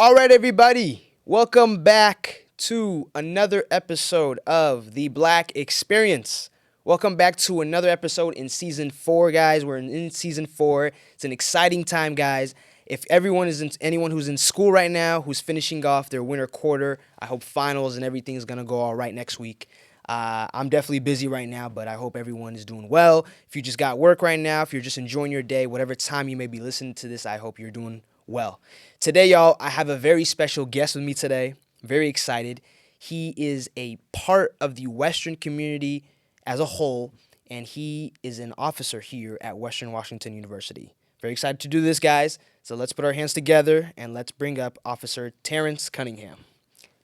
All right, everybody, welcome back to another episode of the Black Experience. Welcome back to another episode in season 4, guys. We're in season 4. It's an exciting time, guys. If anyone who's in school right now, who's finishing off their winter quarter, I hope finals and everything is gonna go all right next week. I'm definitely busy right now, but I hope everyone is doing well. If you just got work right now, if you're just enjoying your day, whatever time you may be listening to this, I hope you're doing well. Today, y'all, I have a very special guest with me today. Very excited. He is a part of the Western community as a whole, and he is an officer here at Western Washington University. Very excited to do this, guys. So let's put our hands together and let's bring up Officer Terrence Cunningham.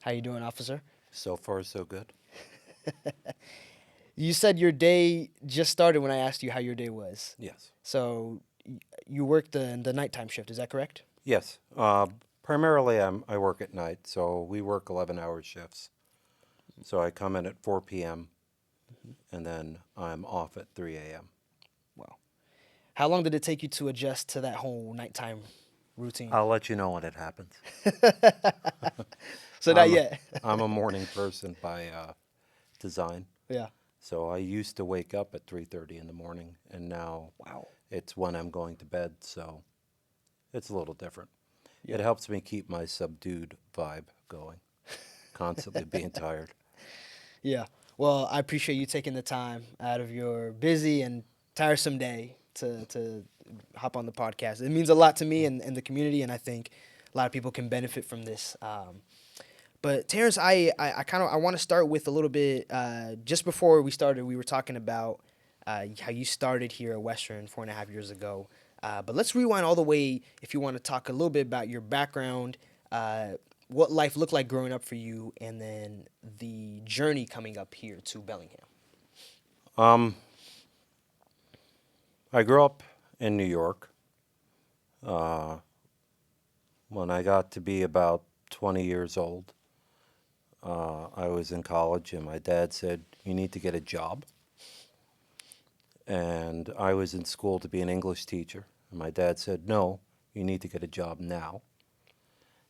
How you doing, officer? So far, so good. You said your day just started when I asked you how your day was. Yes. So you work the nighttime shift, is that correct? Yes. Primarily, I work at night, so we work 11-hour shifts. So I come in at 4 p.m. and then I'm off at 3 a.m. Wow. How long did it take you to adjust to that whole nighttime routine? I'll let you know when it happens. So not I'm a, yet. I'm a morning person by design. Yeah. So I used to wake up at 3:30 in the morning, and now Wow. it's when I'm going to bed, so it's a little different. Yeah. It helps me keep my subdued vibe going, constantly being tired. Yeah. Well, I appreciate you taking the time out of your busy and tiresome day to hop on the podcast. It means a lot to me and the community, and I think a lot of people can benefit from this. But Terrence, I want to start with a little bit. Just before we started, we were talking about how you started here at Western 4.5 years ago. But let's rewind all the way if you want to talk a little bit about your background, what life looked like growing up for you, and then the journey coming up here to Bellingham. Um, I grew up in New York. Uh, when I got to be about 20 years old, I was in college, and my dad said, "You need to get a job." And I was in school to be an English teacher. And my dad said, "No, you need to get a job now."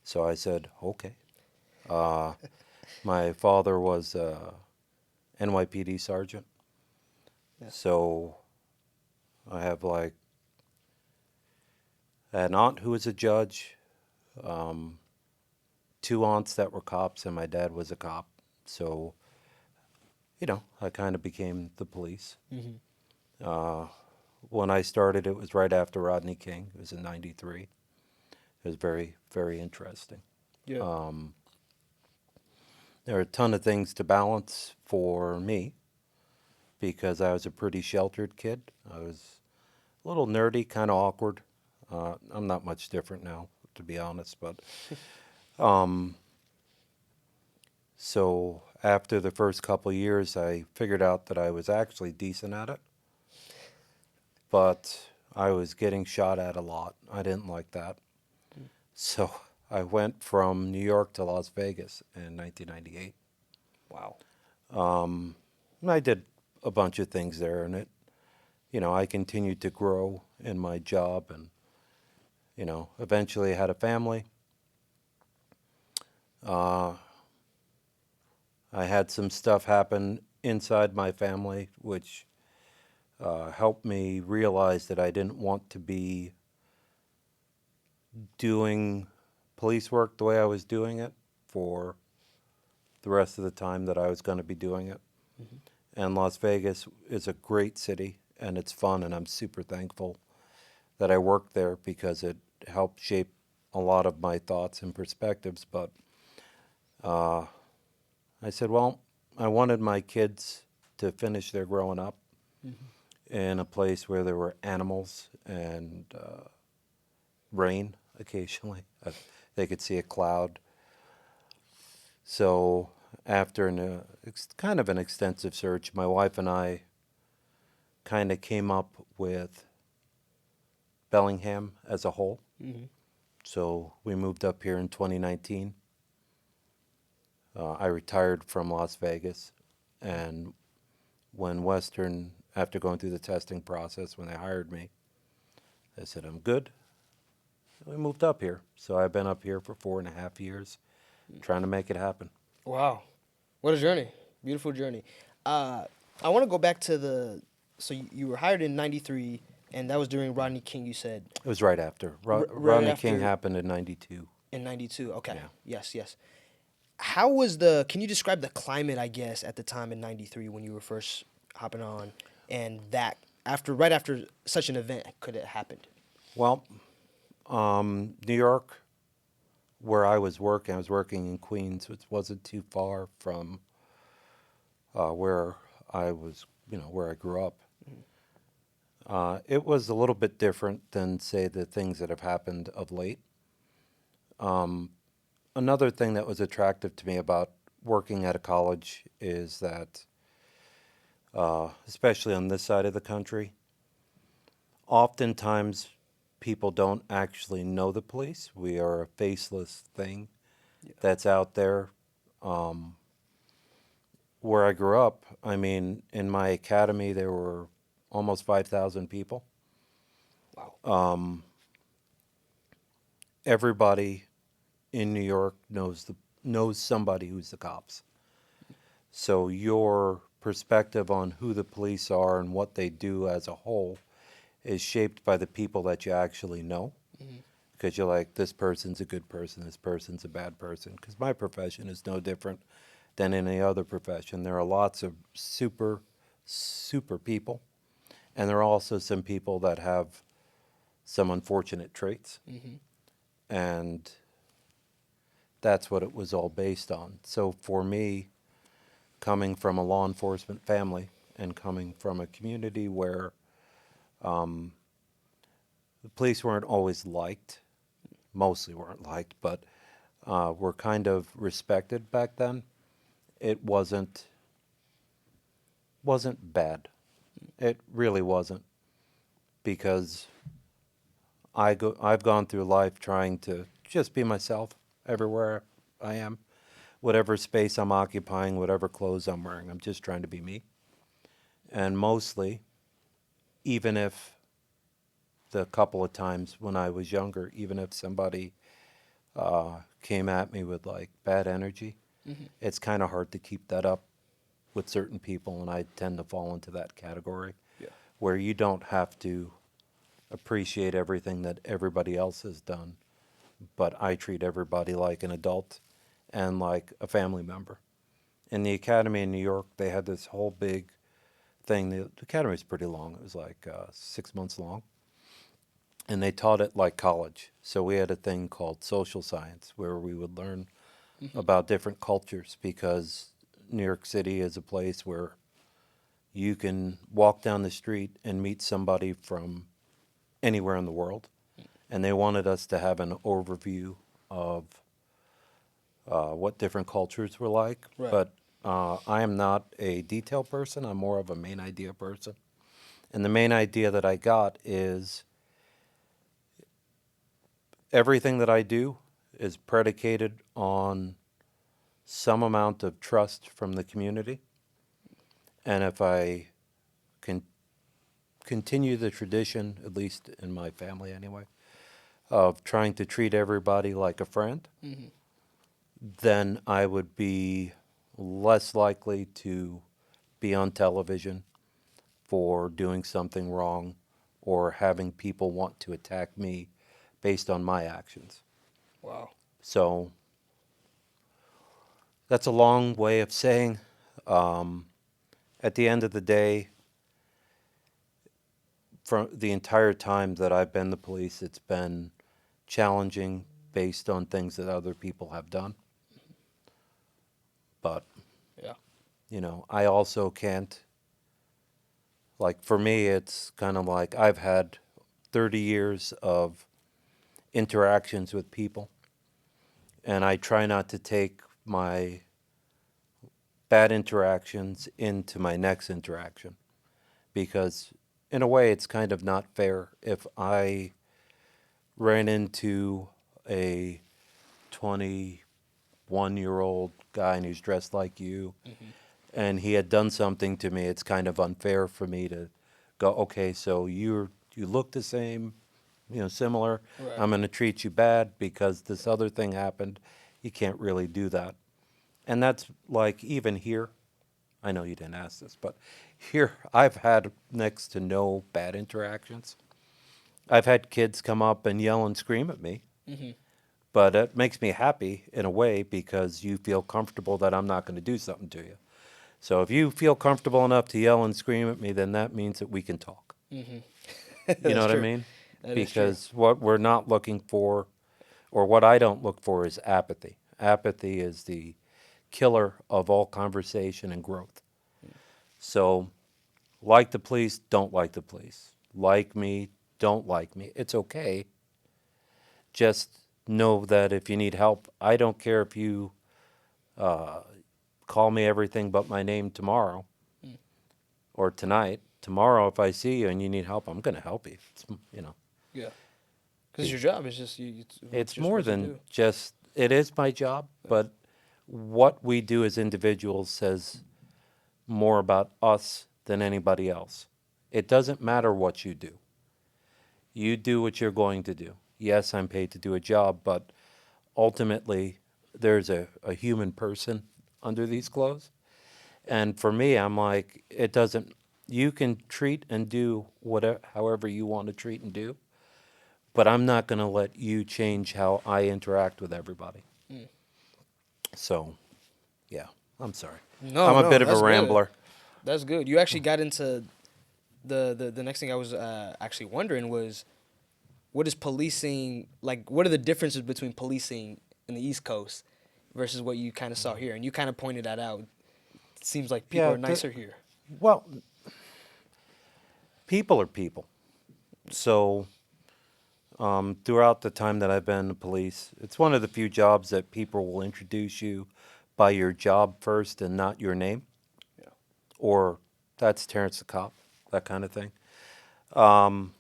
So I said, "Okay." Uh, my father was a NYPD sergeant. Yeah. So I have like an aunt who was a judge, um, two aunts that were cops, and my dad was a cop. So, I kind of became the police. Hmm. Uh, when I started, it was right after Rodney King. It was in '93. It was very, very interesting. Yeah. Um, there are a ton of things to balance for me because I was a pretty sheltered kid. I was a little nerdy, kind of awkward. I'm not much different now, to be honest, but um, so after the first couple of years, I figured out that I was actually decent at it, but I was getting shot at a lot. I didn't like that. So I went from New York to Las Vegas in 1998. Wow. And I did a bunch of things there, and I continued to grow in my job, and, eventually I had a family. Uh, I had some stuff happen inside my family, which helped me realize that I didn't want to be doing police work the way I was doing it for the rest of the time that I was going to be doing it. Hmm. And Las Vegas is a great city, and it's fun, and I'm super thankful that I worked there because it helped shape a lot of my thoughts and perspectives. But uh, I said, well, I wanted my kids to finish their growing up Hmm. in a place where there were animals and rain occasionally. They could see a cloud. So after kind of an extensive search, my wife and I kind of came up with Bellingham as a whole. Hmm. So we moved up here in 2019. I retired from Las Vegas, and when Western, after going through the testing process, when they hired me, they said, "I'm good. we moved up here. So I've been up here for 4.5 years, trying to make it happen. Wow, what a journey! Beautiful journey. Uh, I want to go back to the. So you were hired in '93, and that was during Rodney King. You said It was right after. right Rodney King after happened in 92. in '92. Okay, Yeah. yes, yes. How was the? Can you describe the climate? I guess at the time in '93 when you were first hopping on, and that after right after such an event could have happened. Well, New York, where I was working in Queens, which wasn't too far from where I was, where I grew up. It was a little bit different than, say, the things that have happened of late. Another thing that was attractive to me about working at a college is that, especially on this side of the country, oftentimes people don't actually know the police. We are a faceless thing that's out there. Where I grew up, I mean, in my academy, there were almost 5,000 people. Wow. Everybody in New York knows somebody who's the cops. So your perspective on who the police are and what they do as a whole is shaped by the people that you actually know. Because you're like, this person's a good person, this person's a bad person. Because my profession is no different than any other profession. There are lots of super, super people, and there are also some people that have some unfortunate traits. And that's what it was all based on. So for me, coming from a law enforcement family and coming from a community where the police weren't always liked, mostly weren't liked, but were kind of respected back then, it wasn't bad. It really wasn't, because I've gone through life trying to just be myself everywhere I am, whatever space I'm occupying, whatever clothes I'm wearing. I'm just trying to be me. And mostly, even if the couple of times when I was younger, even if somebody came at me with like bad energy, it's kind of hard to keep that up with certain people, and I tend to fall into that category Yeah. where you don't have to appreciate everything that everybody else has done, but I treat everybody like an adult and like a family member. In the academy in New York, they had this whole big thing. The academy was pretty long. It was like 6 months long, and they taught it like college. So we had a thing called social science where we would learn about different cultures, because New York City is a place where you can walk down the street and meet somebody from anywhere in the world. And they wanted us to have an overview of what different cultures were like. Right. But I am not a detail person, I'm more of a main idea person. And the main idea that I got is everything that I do is predicated on some amount of trust from the community. And if I can continue the tradition, at least in my family anyway, of trying to treat everybody like a friend, then I would be less likely to be on television for doing something wrong or having people want to attack me based on my actions. Wow. So that's a long way of saying, um, at the end of the day, from the entire time that I've been the police, it's been challenging based on things that other people have done. But, Yeah. I also can't, like, for me, it's kind of like I've had 30 years of interactions with people, and I try not to take my bad interactions into my next interaction, because in a way it's kind of not fair if I ran into a 21-year-old guy and he's dressed like you and he had done something to me. It's kind of unfair for me to go, okay, so you look the same, similar. Right. I'm going to treat you bad because this other thing happened. You can't really do that. And that's like even here, I know you didn't ask this, but here I've had next to no bad interactions. I've had kids come up and yell and scream at me, Mm-hmm. but it makes me happy in a way because you feel comfortable that I'm not going to do something to you. So if you feel comfortable enough to yell and scream at me, then that means that we can talk. Mm-hmm. You know That's what I true. mean? That is true. Because what we're not looking for, or what I don't look for, is apathy. Apathy is the killer of all conversation and growth. So, like the police, don't like the police. Like me, don't like me. It's okay. Just know that if you need help, I don't care if you uh, call me everything but my name tomorrow Mm. or tonight. Tomorrow, if I see you and you need help, I'm going to help you. Yeah. Because Be- your job is just it's what It's you're more supposed to than do. just, it is my job, Yeah. but what we do as individuals says more about us than anybody else. It doesn't matter what you do. You do what you're going to do. Yes, I'm paid to do a job, but ultimately, there's a human person under these clothes. And for me, I'm like, it doesn't, you can treat and do whatever, however you want to treat and do, but I'm not going to let you change how I interact with everybody. Mm. So, yeah, I'm sorry. I'm No, a no, bit of a that's good. rambler. That's good. You actually got into the next thing I was actually wondering was what is policing like? What are the differences between policing in the East Coast versus what you kind of saw here? And you kind of pointed that out. It seems like people Yeah, are nicer here. well, people are people. So, throughout the time that I've been in the police, it's one of the few jobs that people will introduce you by your job first and not your name, Yeah. or that's Terrence the cop, that kind of thing. Um,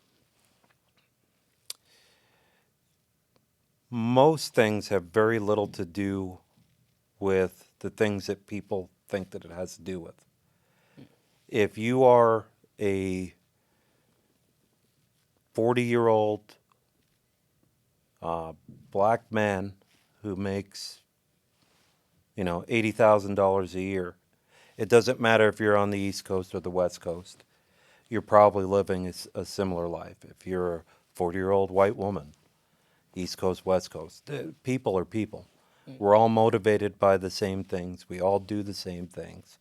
Most things have very little to do with the things that people think that it has to do with. If you are a 40-year-old uh, black man who makes, $80,000 a year, it doesn't matter if you're on the East Coast or the West Coast. You're probably living a similar life. If you're a 40-year-old white woman, East Coast, West Coast, people are people. Mm. We're all motivated by the same things. We all do the same things.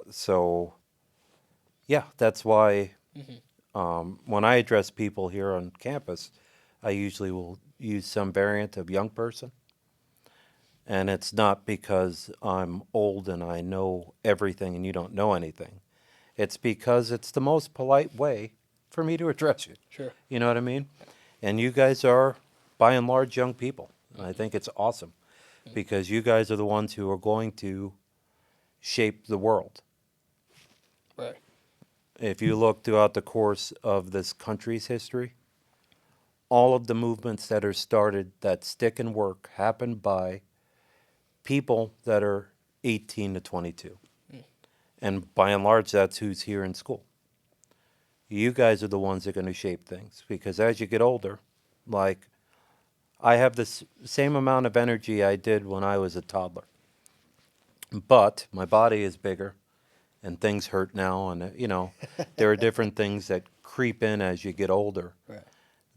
So, yeah, that's why Mm-hmm. when I address people here on campus, I usually will use some variant of young person. And it's not because I'm old and I know everything and you don't know anything. It's because it's the most polite way for me to address you. Sure. You know what I mean? And you guys are, by and large, young people. And I Mm-hmm. think it's awesome because you guys are the ones who are going to shape the world. Right. If you look throughout the course of this country's history, all of the movements that are started that stick and work happen by people that are 18 to 22. Mm. And by and large, that's who's here in school. You guys are the ones that are going to shape things because as you get older, like I have the same amount of energy I did when I was a toddler, but my body is bigger and things hurt now. And, there are different things that creep in as you get older Right.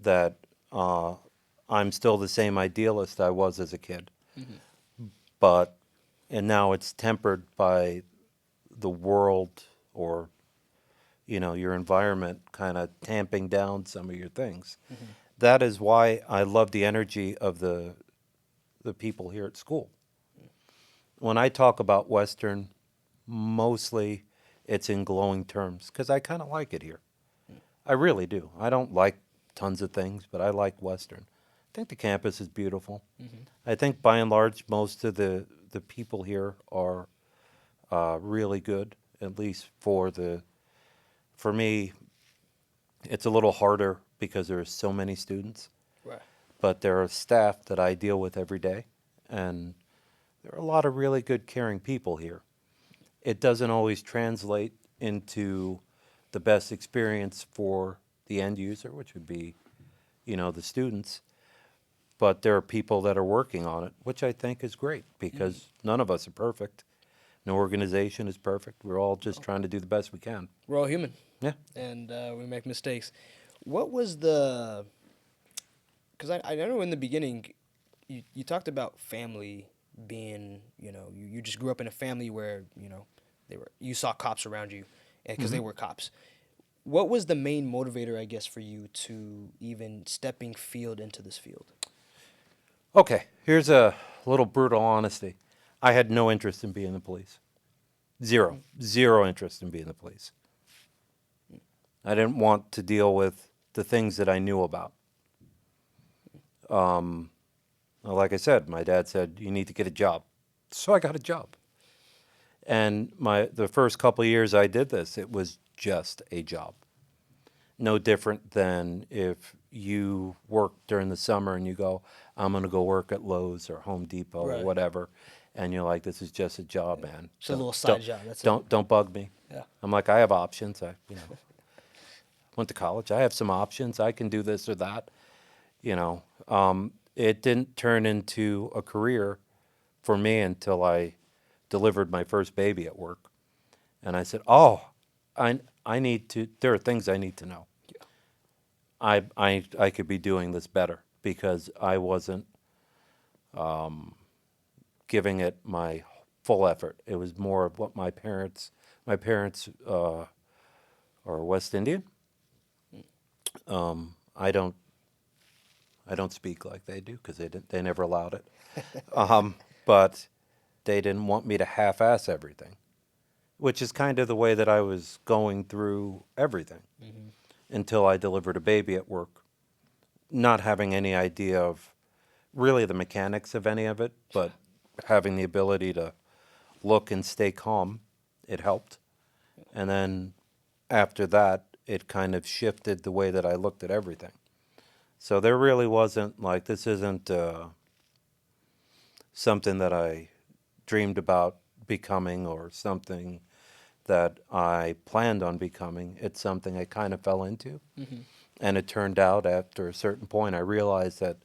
that I'm still the same idealist I was as a kid. Mm-hmm. But, and now it's tempered by the world or, your environment kind of tamping down some of your things. Mm-hmm. That is why I love the energy of the people here at school. When I talk about Western, mostly it's in glowing terms because I kind of like it here. I really do. I don't like tons of things, but I like Western. I think the campus is beautiful. Mm-hmm. I think by and large, most of the people here are really good. At least for me, it's a little harder because there are so many students. Right. But there are staff that I deal with every day, and there are a lot of really good, caring people here. It doesn't always translate into the best experience for the end user, which would be the students, but there are people that are working on it, which I think is great because none of us are perfect. No organization is perfect. We're all just trying to do the best we can. We're all human, Yeah. and we make mistakes. What was the? Because I know in the beginning, you talked about family being, you just grew up in a family where you saw cops around you, because they were cops. What was the main motivator, I guess, for you to even stepping field into this field? Okay, here's a little brutal honesty. I had no interest in being the police. Zero. Zero interest in being the police. I didn't want to deal with the things that I knew about. Like I said, my dad said, you need to get a job. So I got a job. And the first couple of years I did this, it was just a job. No different than if you work during the summer and you go, I'm going to go work at Lowe's or Home Depot or Right. whatever, and you're like, this is just a job, man. Just a little side job. That's it. Don't bug me. Yeah. I'm like, I have options. I went to college. I have some options. I can do this or that. It didn't turn into a career for me until I delivered my first baby at work, and I said, oh, I need to. There are things I need to know. I could be doing this better because I wasn't giving it my full effort. It was more of what my parents are West Indian. I don't speak like they do because they never allowed it. But they didn't want me to half-ass everything, which is kind of the way that I was going through everything until I delivered a baby at work, not having any idea of really the mechanics of any of it, but having the ability to look and stay calm, it helped. And then after that, it kind of shifted the way that I looked at everything. So there really wasn't like, this isn't something that I dreamed about becoming or something that I planned on becoming. It's something I kind of fell into. And it turned out after a certain point, I realized that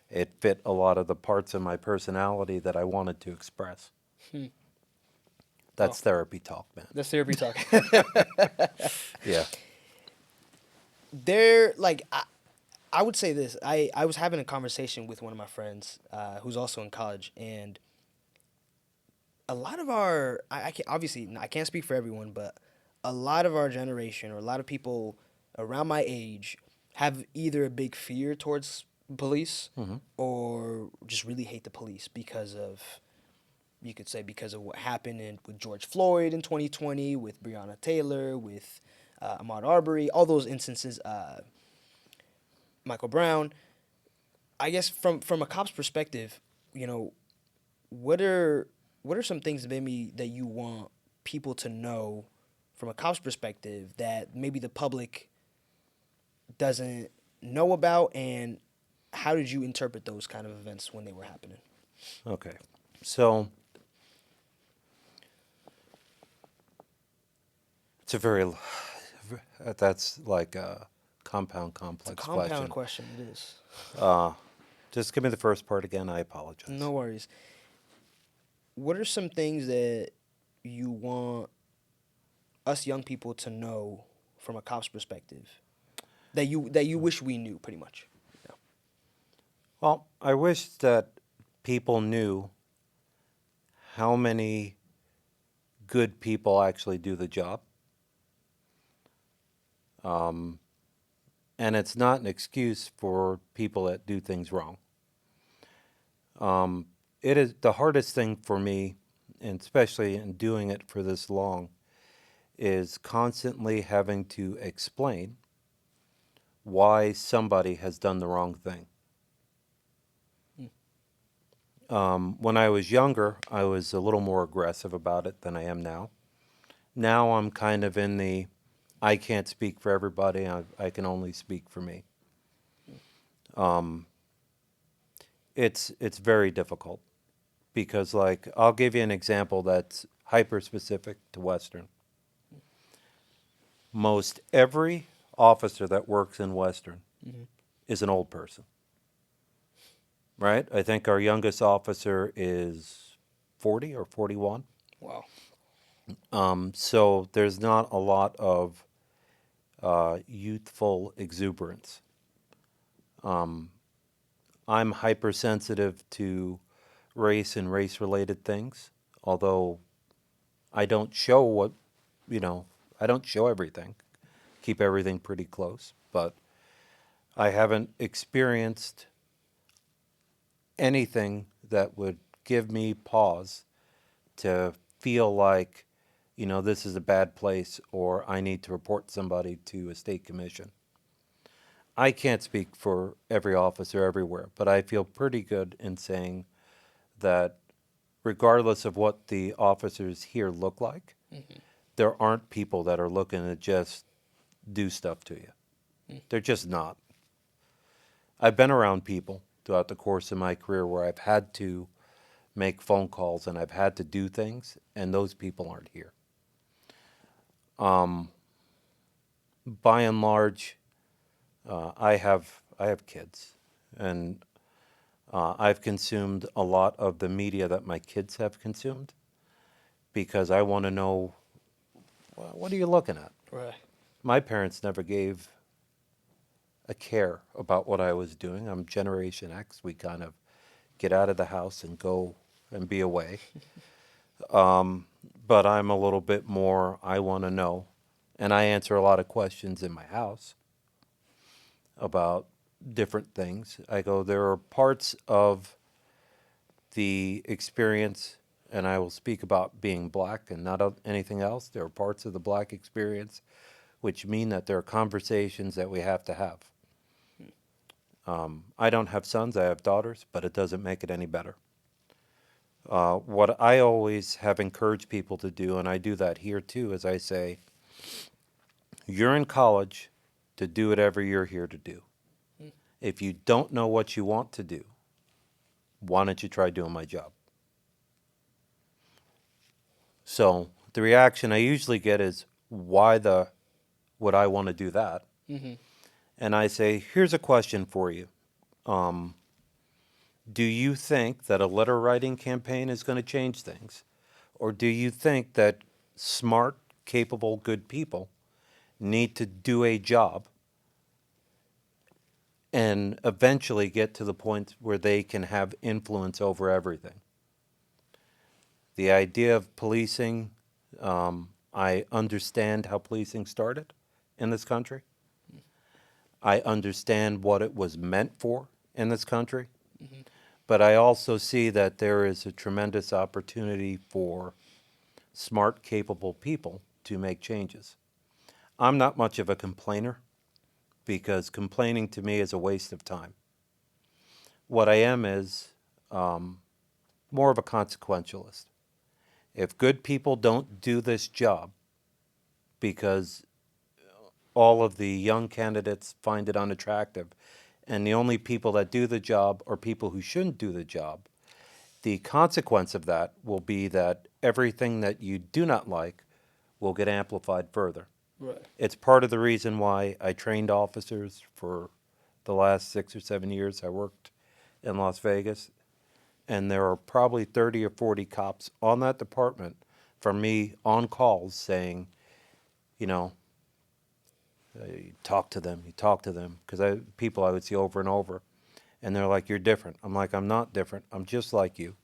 it fit a lot of the parts of my personality that I wanted to express. That's therapy talk, man. That's therapy talk. Yeah. I would say this. I was having a conversation with one of my friends who's also in college, and a lot of I can't, obviously I can't speak for everyone, but a lot of our generation or a lot of people around my age have either a big fear towards police or just really hate the police because of, you could say, because of what happened with George Floyd in 2020, with Breonna Taylor, with Ahmaud Arbery, all those instances, Michael Brown. I guess from a cop's perspective, you know, what are some things maybe that you want people to know from a cop's perspective that maybe the public doesn't know about, and how did you interpret those kind of events when they were happening? Okay. So it's a that's like a compound It's a complex compound question. question. It is. Just give me the first part again. I apologize. No worries. What are some things that you want us young people to know from a cop's perspective that you wish we knew, pretty much? Yeah. Well, I wish that people knew how many good people actually do the job. And it's not an excuse for people that do things wrong. It is the hardest thing for me, and especially in doing it for this long, is constantly having to explain why somebody has done the wrong thing. When I was younger, I was a little more aggressive about it than I am now. Now I'm kind of in the, I can't speak for everybody, I can only speak for me. It's very difficult because, like, I'll give you an example that's hyper specific to Western. Most every officer that works in Western is an old person, right? I think our youngest officer is 40 or 41. Wow. So there's not a lot of youthful exuberance. I'm hypersensitive to race and race related things, although I don't show what, you know, I don't show everything, keep everything pretty close, but I haven't experienced anything that would give me pause to feel like, this is a bad place or I need to report somebody to a state commission. I can't speak for every officer everywhere, but I feel pretty good in saying that regardless of what the officers here look like, there aren't people that are looking to just do stuff to you. They're just not. I've been around people throughout the course of my career where I've had to make phone calls and I've had to do things, and those people aren't here. By and large, I have kids, and I've consumed a lot of the media that my kids have consumed because I want to know, well, what are you looking at? Right. My parents never gave a care about what I was doing. I'm Generation X. We kind of get out of the house and go and be away. But I'm a little bit more, I want to know. And I answer a lot of questions in my house about different things. I go, there are parts of the experience, and I will speak about being black and not anything else. There are parts of the black experience which mean that there are conversations that we have to have. I don't have sons, I have daughters, but it doesn't make it any better. What I always have encouraged people to do, and I do that here too, is I say, you're in college to do whatever you're here to do. If you don't know what you want to do, why don't you try doing my job? So the reaction I usually get is, why the would I want to do that? And I say, here's a question for you. Do you think that a letter writing campaign is going to change things? Or do you think that smart, capable, good people need to do a job and eventually get to the point where they can have influence over everything? The idea of policing, I understand how policing started in this country. I understand what it was meant for in this country. But I also see that there is a tremendous opportunity for smart, capable people to make changes. I'm not much of a complainer because complaining to me is a waste of time. What I am is more of a consequentialist. If good people don't do this job because all of the young candidates find it unattractive, and the only people that do the job are people who shouldn't do the job, the consequence of that will be that everything that you do not like will get amplified further. Right. It's part of the reason why I trained officers for the last 6 or 7 years. I worked in Las Vegas, and there are probably 30 or 40 cops on that department from me on calls saying, you know, you talk to them, because people I would see over and over, and they're like, you're different. I'm like, I'm not different. I'm just like you.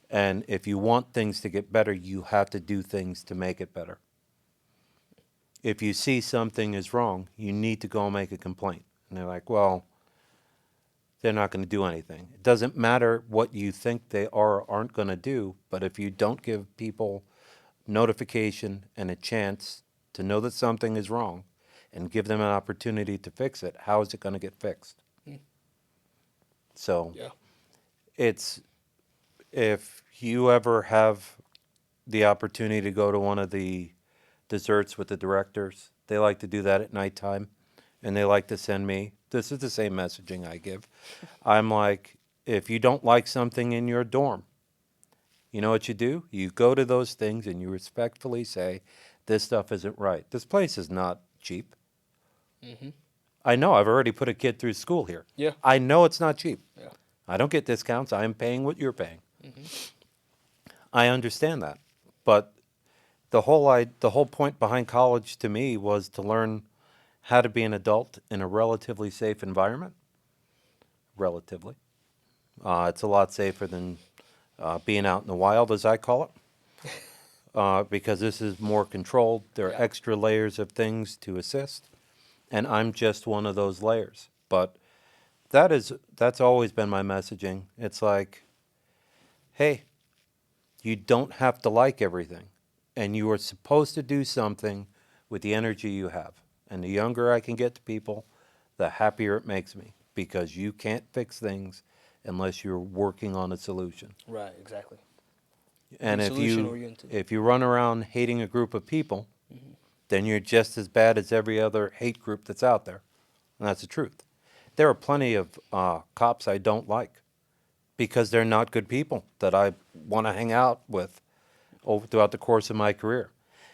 And if you want things to get better, you have to do things to make it better. If you see something is wrong, you need to go and make a complaint. And they're like, well, they're not going to do anything. It doesn't matter what you think they are or aren't going to do, but if you don't give people notification and a chance to know that something is wrong and give them an opportunity to fix it, how is it going to get fixed? So Yeah. it's, if you ever have the opportunity to go to one of the desserts with the directors, they like to do that at nighttime, and they like to send me, this is the same messaging I give. I'm like, if you don't like something in your dorm, you know what you do? You go to those things and you respectfully say, this stuff isn't right. This place is not cheap. I know I've already put a kid through school here. Yeah. I know it's not cheap. Yeah. I don't get discounts. I am paying what you're paying. Hmm. I understand that. But the whole point behind college to me was to learn how to be an adult in a relatively safe environment. Relatively. It's a lot safer than being out in the wild, as I call it, because this is more controlled. There are Yeah. extra layers of things to assist, and I'm just one of those layers. But that's always been my messaging. It's like, hey, you don't have to like everything, and you are supposed to do something with the energy you have. And the younger I can get to people, the happier it makes me, because you can't fix things unless you're working on a solution. Right. Exactly. Being And solution oriented. if you run around hating a group of people, Hmm. then you're just as bad as every other hate group that's out there. And that's the truth. There are plenty of cops I don't like because they're not good people that I want to hang out with throughout the course of my career.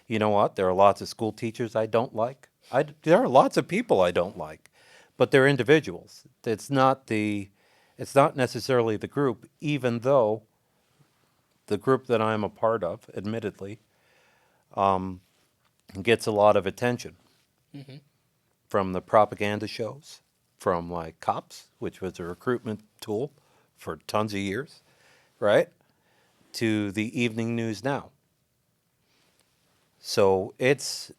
You know what? There are lots of school teachers I don't like. There are lots of people I don't like, but they're individuals. It's not necessarily the group, even though the group that I'm a part of, admittedly, gets a lot of attention Hmm. from the propaganda shows, from like Cops, which was a recruitment tool for tons of years, right? To the evening news now. So it's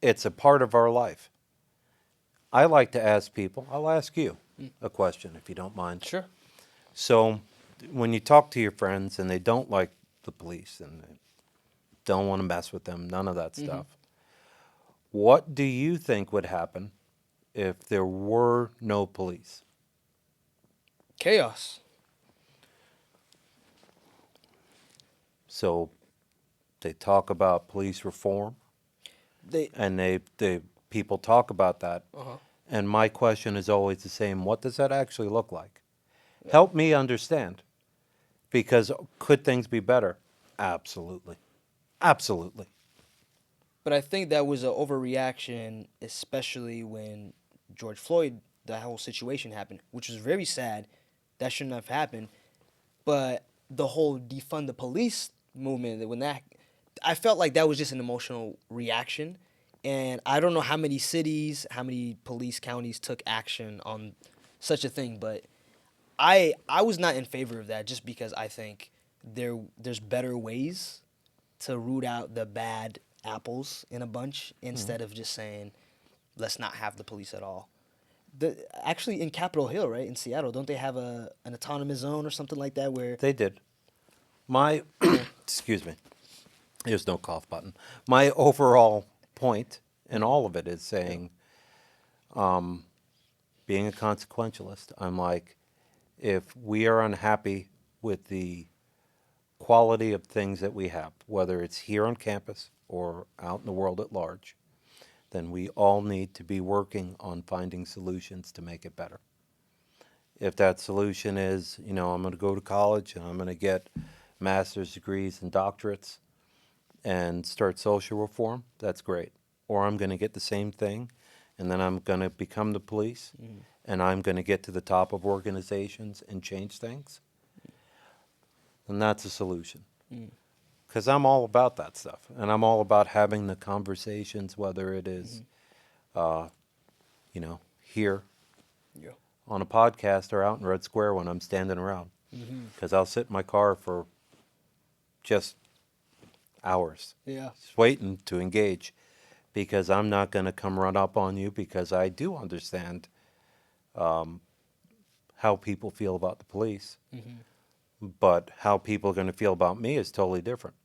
a part of our life. I like to ask people, I'll ask you a question if you don't mind. Sure. So when you talk to your friends and they don't like the police and they don't want to mess with them, none of that Hmm. stuff, what do you think would happen if there were no police? Chaos. So they talk about police reform They. and they people talk about that. Uh huh. And my question is always the same. What does that actually look like? Help me understand. Because could things be better? Absolutely. Absolutely. But I think that was an overreaction, especially when George Floyd, the whole situation happened, which was very sad. That shouldn't have happened. But the whole defund the police movement, when that, I felt like that was just an emotional reaction. And I don't know how many cities, how many police counties took action on such a thing, but I was not in favor of that just because I think there's better ways to root out the bad apples in a bunch instead of just saying let's not have the police at all. Actually in Capitol Hill, right in Seattle, don't they have an autonomous zone or something like that where They did. My, yeah. excuse me, there's no cough button. My overall point in Mhm. all of it is Yeah. saying, being a consequentialist, I'm like, if we are unhappy with the quality of things that we have, whether it's here on campus or out in the world at large, then we all need to be working on finding solutions to make it better. If that solution is, I'm going to go to college and I'm going to get master's degrees and doctorates and start social reform, that's great. Or I'm going to get the same thing and then I'm going to become the police Mhm. and I'm going to get to the top of organizations and change things, then that's a solution. Mhm. Because I'm all about that stuff. And I'm all about having the conversations, whether it is, Mhm. here Yeah. on a podcast or out in Red Square when I'm standing around. Mhm. Because I'll sit in my car for just hours, Yeah. just waiting to engage. Because I'm not going to come run up on you because I do understand how people feel about the police. Mhm. But how people are going to feel about me is totally different.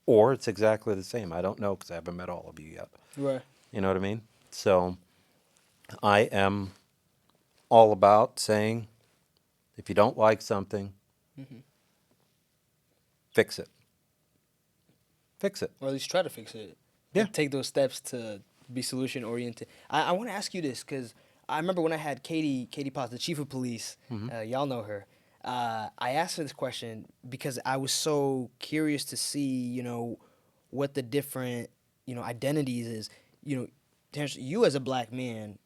Or it's exactly the same. I don't know because I haven't met all of you yet. Right. You know what I mean? So I am all about saying if you don't like something, Mhm. fix it. Fix it. Or at least try to fix it Yeah. and take those steps to be solution oriented. I want to ask you this because I remember when I had Katie Potts, the chief of police. Hmm. Y'all know her. I asked her this question because I was so curious to see, what the different, identities is. You know, Terrence, you as a black man,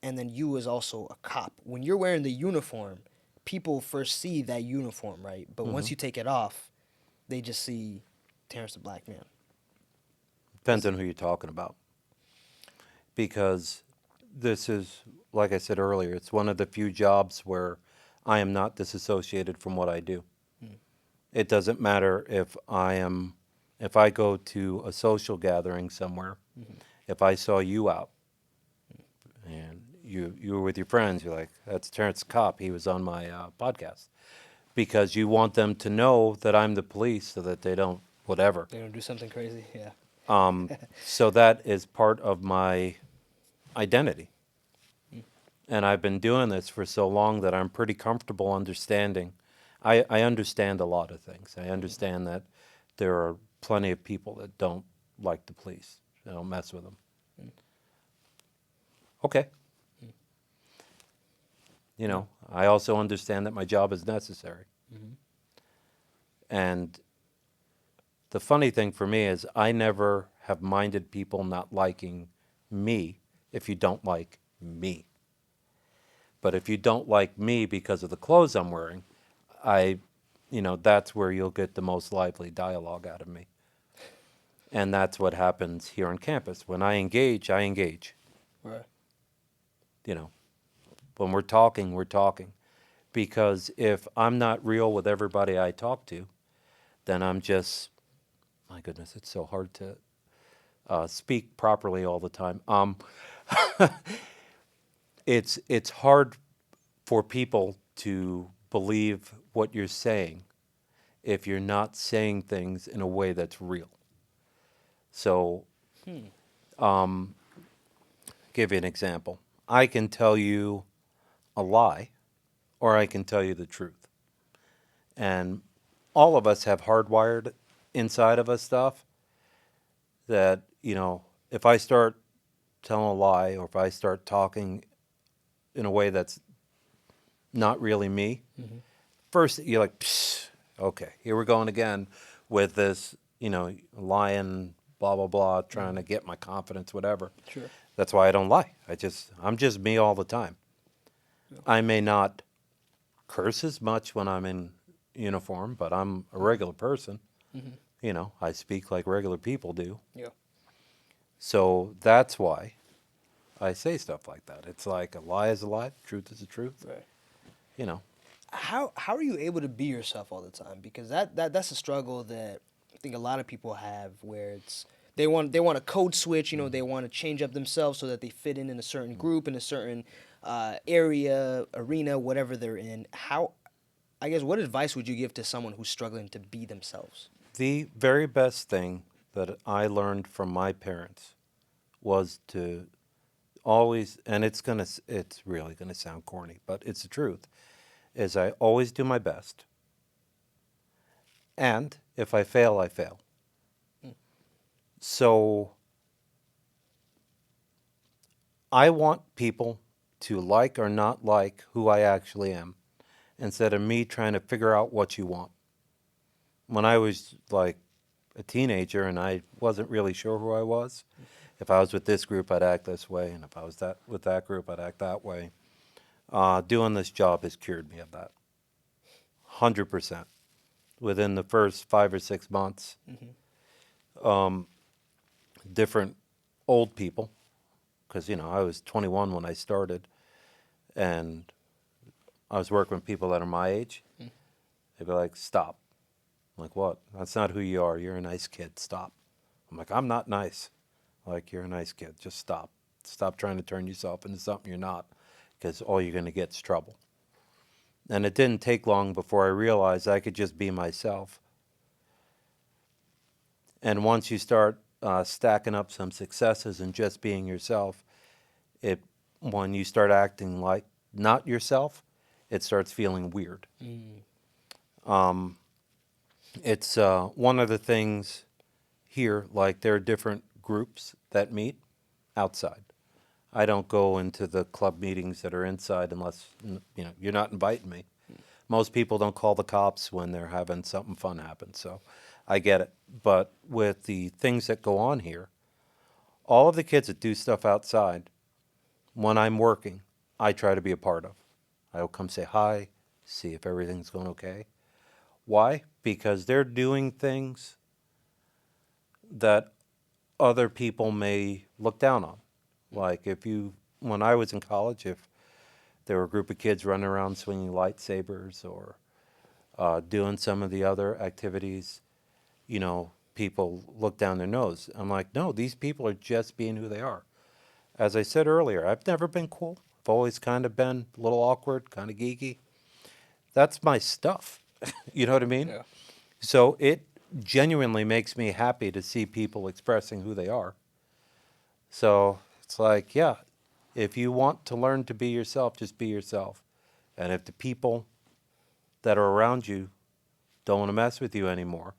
and then you as also a cop. When you're wearing the uniform, people first see that uniform, right? But once Hmm. you take it off, they just see Terrence the Black Man. Depends on who you're talking about. Because this is, like I said earlier, it's one of the few jobs where I am not disassociated from what I do. Mm. It doesn't matter if I go to a social gathering somewhere, Mm-hmm. if I saw you out and you were with your friends, you're like, that's Terrence Cop. He was on my podcast. Because you want them to know that I'm the police so that they don't, whatever. They're gonna do something crazy, yeah. So that is part of my identity. Mm. And I've been doing this for so long that I'm pretty comfortable understanding. I understand a lot of things. I Mm-hmm. understand that there are plenty of people that don't like the police. They don't mess with them. Mm. Okay. Mm. You Yeah. know, I also understand that my job is necessary. Mm-hmm. And the funny thing for me is I never have minded people not liking me if you don't like me. But if you don't like me because of the clothes I'm wearing, I, that's where you'll get the most lively dialogue out of me. And that's what happens here on campus. When I engage, I engage. Right. You know, when we're talking, we're talking. Because if I'm not real with everybody I talk to, then I'm just, my goodness, it's so hard to speak properly all the time. It's hard for people to believe what you're saying if you're not saying things in a way that's real. So, Hmm. give you an example. I can tell you a lie, or I can tell you the truth. And all of us have hardwired inside of us stuff that, if I start telling a lie or if I start talking in a way that's not really me, Mm-hmm. first you're like, psh, okay, here we're going again with this, lying, blah, blah, blah, trying Mm-hmm. to get my confidence, whatever. Sure. That's why I don't lie. I'm just me all the time. Yeah. I may not curse as much when I'm in uniform, but I'm a regular person. Mm-hmm. I speak like regular people do. Yeah. So that's why I say stuff like that. It's like a lie is a lie, truth is a truth. Right. You know, How are you able to be yourself all the time? Because that's a struggle that I think a lot of people have, where it's they want to code switch. They want to change up themselves so that they fit in a certain group, in a certain area, arena, whatever they're in. How, I guess, what advice would you give to someone who's struggling to be themselves? the very best thing that I learned from my parents was to always, and it's really gonna sound corny, but it's the truth, is I always do my best. And if I fail, I fail. Mm. So I want people to like or not like who I actually am instead of me trying to figure out what you want. When I was like a teenager and I wasn't really sure who I was, if I was with this group, I'd act this way, and if I was with that group, I'd act that way. Doing this job has cured me of that, 100%. Within the first 5 or 6 months, Mm-hmm. different old people, because I was 21 when I started, and I was working with people that are my age. Mm. They'd be like, "Stop." I'm like, "What? That's not who you are. You're a nice kid. Stop." I'm like, "I'm not nice." Like, "You're a nice kid. Just stop. Stop trying to turn yourself into something you're not, because all you're going to get is trouble." And it didn't take long before I realized I could just be myself. And once you start stacking up some successes and just being yourself, it when you start acting like not yourself, it starts feeling weird. Mm. It's one of the things here, like there are different groups that meet outside. I don't go into the club meetings that are inside unless you're not inviting me. Most people don't call the cops when they're having something fun happen, so I get it. But with the things that go on here, all of the kids that do stuff outside, when I'm working, I try to be a part of. I'll come say hi, see if everything's going okay. Why? Because they're doing things that other people may look down on. Like when I was in college, if there were a group of kids running around swinging lightsabers or doing some of the other activities, people look down their nose. I'm like, no, these people are just being who they are. As I said earlier, I've never been cool. I've always kind of been a little awkward, kind of geeky. That's my stuff. You know what I mean? Yeah. So it genuinely makes me happy to see people expressing who they are. So it's like, yeah, if you want to learn to be yourself, just be yourself. And if the people that are around you don't want to mess with you anymore,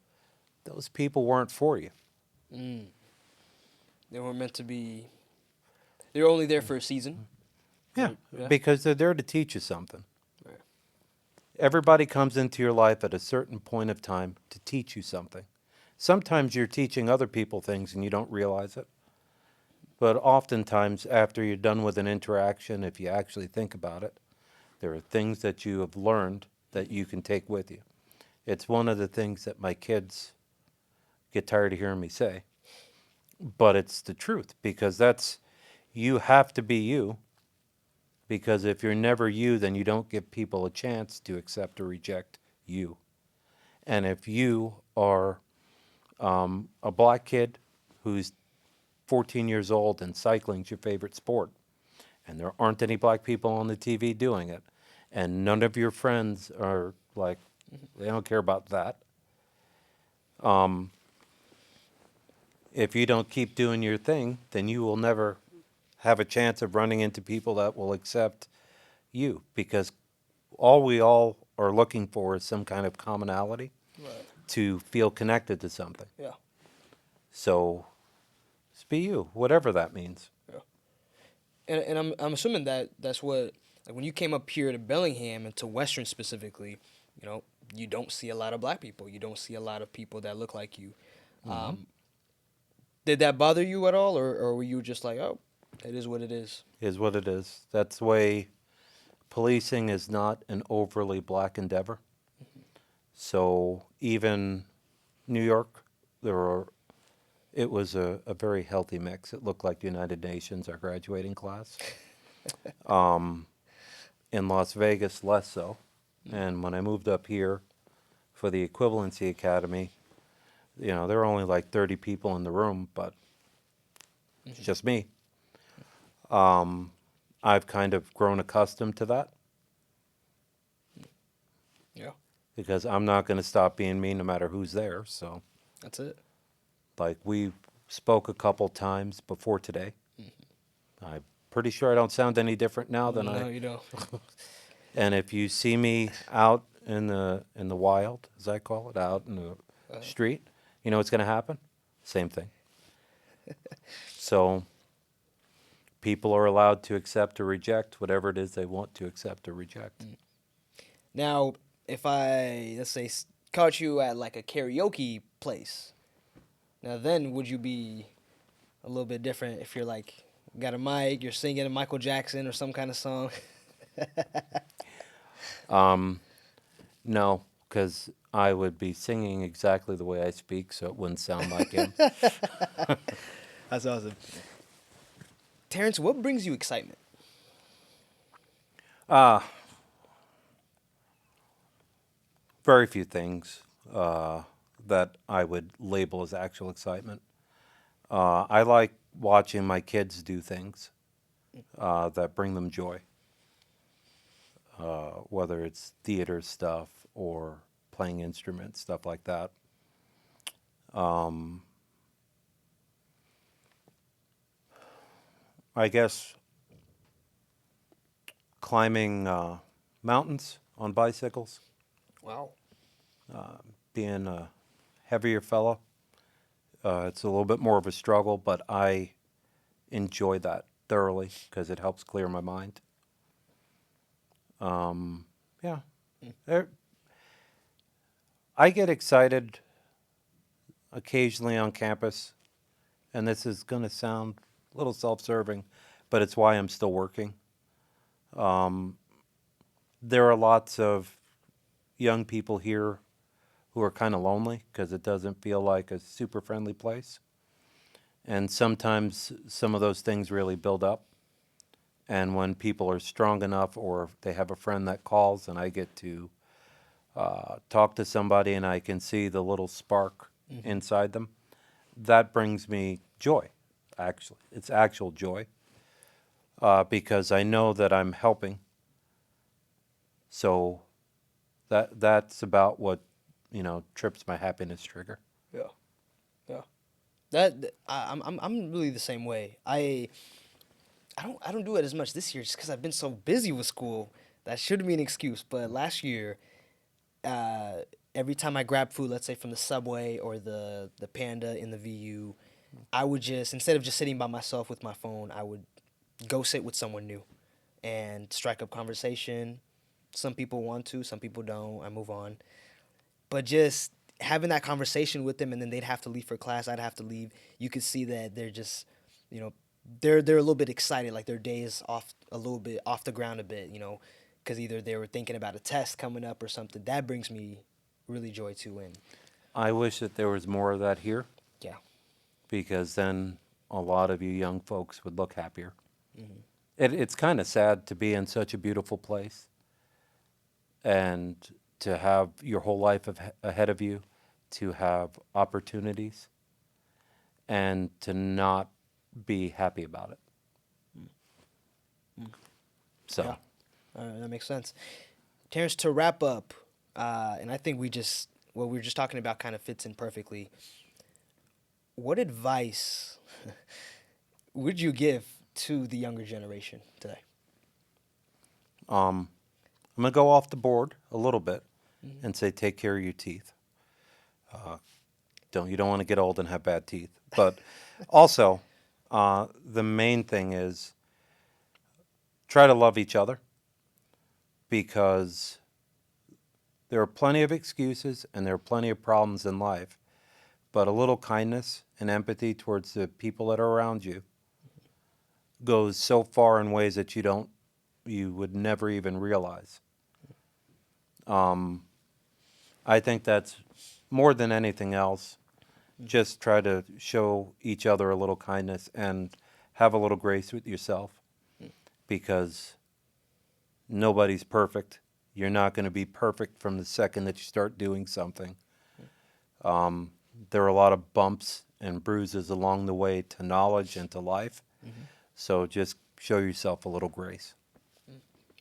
those people weren't for you. Mm. They weren't meant to be. They were only there for a season. Yeah, Yeah. because they're there to teach you something. Right. Everybody comes into your life at a certain point of time to teach you something. Sometimes you're teaching other people things and you don't realize it. But oftentimes, after you're done with an interaction, if you actually think about it, there are things that you have learned that you can take with you. It's one of the things that my kids get tired of hearing me say, but it's the truth because you have to be you. Because if you're never you, then you don't give people a chance to accept or reject you. And if you are a black kid who's 14 years old and cycling's your favorite sport, and there aren't any black people on the TV doing it, and none of your friends are like, they don't care about that. If you don't keep doing your thing, then you will never have a chance of running into people that will accept you because we all are looking for is some kind of commonality Right. to feel connected to something. Yeah. So just be you, whatever that means. Yeah. And I'm assuming that that's what, like, when you came up here to Bellingham and to Western specifically, you don't see a lot of black people. You don't see a lot of people that look like you. Um, did that bother you at all, or were you just like, oh, it is what it is? Is what it is. That's the way policing is not an overly black endeavor. So even New York, it was a very healthy mix. It looked like the United Nations, our graduating class. In Las Vegas, less so. And when I moved up here for the Equivalency Academy, there were only like 30 people in the room, but it's just me. I've kind of grown accustomed to that Yeah, because I'm not going to stop being me no matter who's there. So, that's it. like, we spoke a couple times before today. I'm pretty sure I don't sound any different now than No, I. you don't. And if you see me out in the wild, as I call it, out in the street, you know what's going to happen? Same thing. So people are allowed to accept or reject whatever it is they want to accept or reject. Now, if I, let's say, caught you at like a karaoke place, now then would you be a little bit different if you're like, got a mic, you're singing a Michael Jackson or some kind of song? No, because I would be singing exactly the way I speak, so it wouldn't sound like him. That's awesome. Terrence, what brings you excitement? Very few things that I would label as actual excitement. I like watching my kids do things that bring them joy, whether it's theater stuff or playing instruments, stuff like that. I guess climbing mountains on bicycles, Wow. being a heavier fella. It's a little bit more of a struggle, but I enjoy that thoroughly because it helps clear my mind. Yeah. There- I get excited occasionally on campus, and this is going to sound a little self-serving, but it's why I'm still working. Um, there are lots of young people here who are kind of lonely because it doesn't feel like a super friendly place. And sometimes some of those things really build up. And when people are strong enough or they have a friend that calls and I get to talk to somebody and I can see the little spark inside them, that brings me joy, actually. It's actual joy because I know that I'm helping. So that's about what, trips my happiness trigger. Yeah, yeah. I'm really the same way. I don't do it as much this year just because I've been so busy with school. That should be an excuse. But last year, uh, every time I grab food, let's say from the Subway or the Panda in the VU, I would just instead of just sitting by myself with my phone, I would go sit with someone new and strike up conversation. Some people want to, some people don't. I move on. But just having that conversation with them, and then they'd have to leave for class, I'd have to leave. You could see that they're just, you know, they're a little bit excited, like their day is off a little bit off the ground a bit, because either they were thinking about a test coming up or something. That brings me really joy too. And I wish that there was more of that here yeah, because then a lot of you young folks would look happier. hmm It's kind of sad to be in such a beautiful place and to have your whole life ahead of you, to have opportunities, and to not be happy about it. yeah, So, that makes sense. Terrence, to wrap up, and I think what we were just talking about kind of fits in perfectly. What advice would you give to the younger generation today? um, I'm going to go off the board a little bit Hmm. and say take care of your teeth. You don't want to get old and have bad teeth. But also, the main thing is try to love each other because there are plenty of excuses and there are plenty of problems in life. But a little kindness and empathy towards the people that are around you goes so far in ways that you would never even realize. Um, I think that's more than anything else. Just try to show each other a little kindness and have a little grace with yourself because nobody's perfect. You're not going to be perfect from the second that you start doing something. Um, there are a lot of bumps and bruises along the way to knowledge and to life. Hmm. So just show yourself a little grace.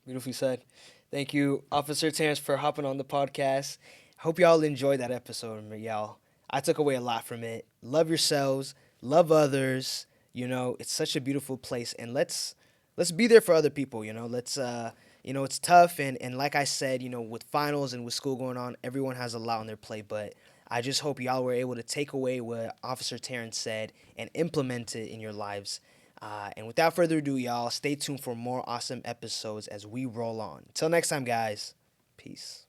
Beautifully said. Thank you, Officer Terrence, for hopping on the podcast. Hope y'all enjoyed that episode, y'all. I took away a lot from it. Love yourselves, love others. It's such a beautiful place, and let's be there for other people. It's tough, and like I said, with finals and with school going on, everyone has a lot on their plate. But I just hope y'all were able to take away what Officer Terrence said and implement it in your lives. And without further ado, y'all, stay tuned for more awesome episodes as we roll on. Until next time, guys. Peace.